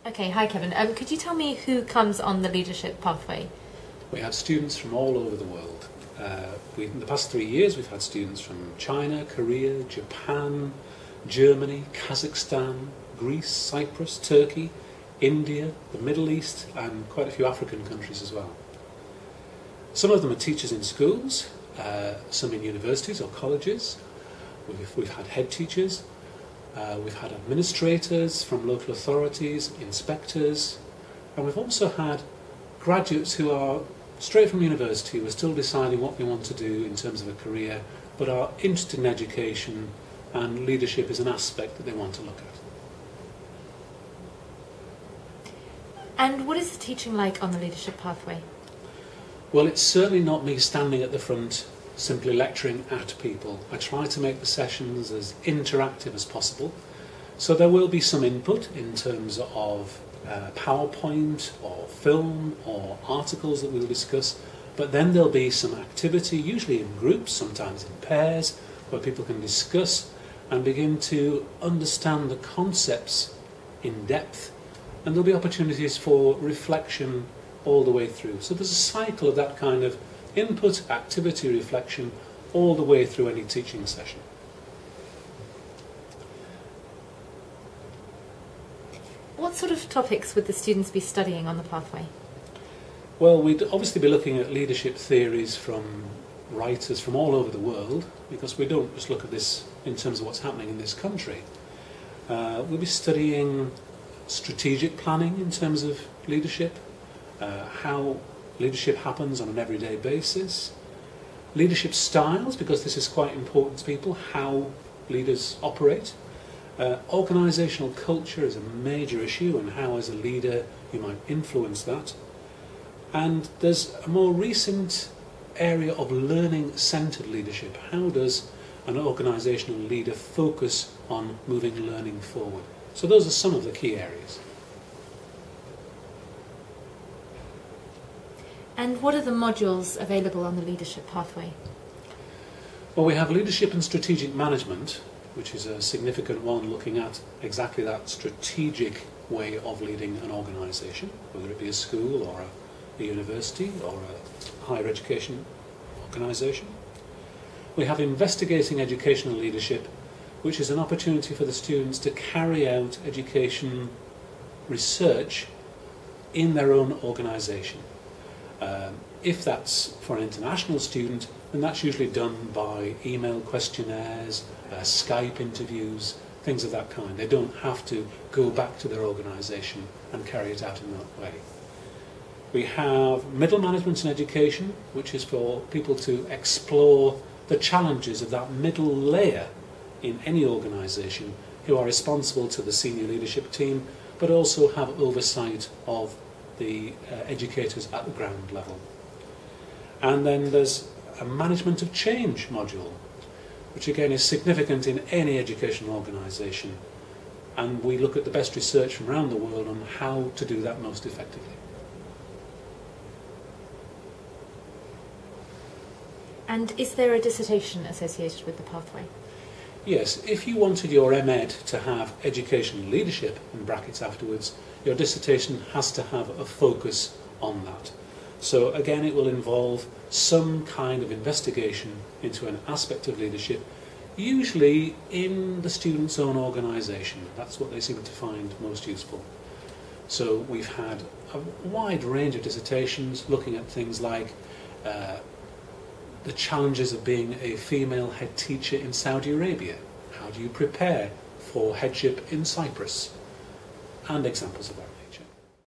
Okay, hi Kevin. Could you tell me who comes on the leadership pathway? We have students from all over the world. In the past 3 years we've had students from China, Korea, Japan, Germany, Kazakhstan, Greece, Cyprus, Turkey, India, the Middle East and quite a few African countries as well. Some of them are teachers in schools, some in universities or colleges. We've had head teachers, we've had administrators from local authorities, inspectors, and we've also had graduates who are straight from university who are still deciding what they want to do in terms of a career, but are interested in education and leadership is an aspect that they want to look at. And what is the teaching like on the leadership pathway? Well, it's certainly not me standing at the front simply lecturing at people. I try to make the sessions as interactive as possible. So there will be some input in terms of PowerPoint or film or articles that we'll discuss, but then there'll be some activity, usually in groups, sometimes in pairs, where people can discuss and begin to understand the concepts in depth, and there'll be opportunities for reflection all the way through. So there's a cycle of that kind of input, activity, reflection all the way through any teaching session. What sort of topics would the students be studying on the pathway? Well, we'd obviously be looking at leadership theories from writers from all over the world, because we don't just look at this in terms of what's happening in this country. We'll be studying strategic planning in terms of leadership, how leadership happens on an everyday basis, leadership styles, because this is quite important to people, how leaders operate. Organisational culture is a major issue and how as a leader you might influence that. And there's a more recent area of learning-centred leadership. How does an organisational leader focus on moving learning forward? So those are some of the key areas. And what are the modules available on the leadership pathway? Well, we have leadership and strategic management, which is a significant one, looking at exactly that strategic way of leading an organisation, whether it be a school or a university or a higher education organisation. We have investigating educational leadership, which is an opportunity for the students to carry out education research in their own organisation. If that's for an international student, then that's usually done by email questionnaires, Skype interviews, things of that kind. They don't have to go back to their organisation and carry it out in that way. We have middle management in education, which is for people to explore the challenges of that middle layer in any organisation, who are responsible to the senior leadership team, but also have oversight of the educators at the ground level. And then there's a management of change module, which again is significant in any educational organisation, and we look at the best research from around the world on how to do that most effectively. And is there a dissertation associated with the pathway? Yes, if you wanted your MEd to have educational leadership in brackets afterwards, your dissertation has to have a focus on that. So again, it will involve some kind of investigation into an aspect of leadership, usually in the student's own organisation. That's what they seem to find most useful. So we've had a wide range of dissertations looking at things like the challenges of being a female head teacher in Saudi Arabia. How do you prepare for headship in Cyprus? And examples of that.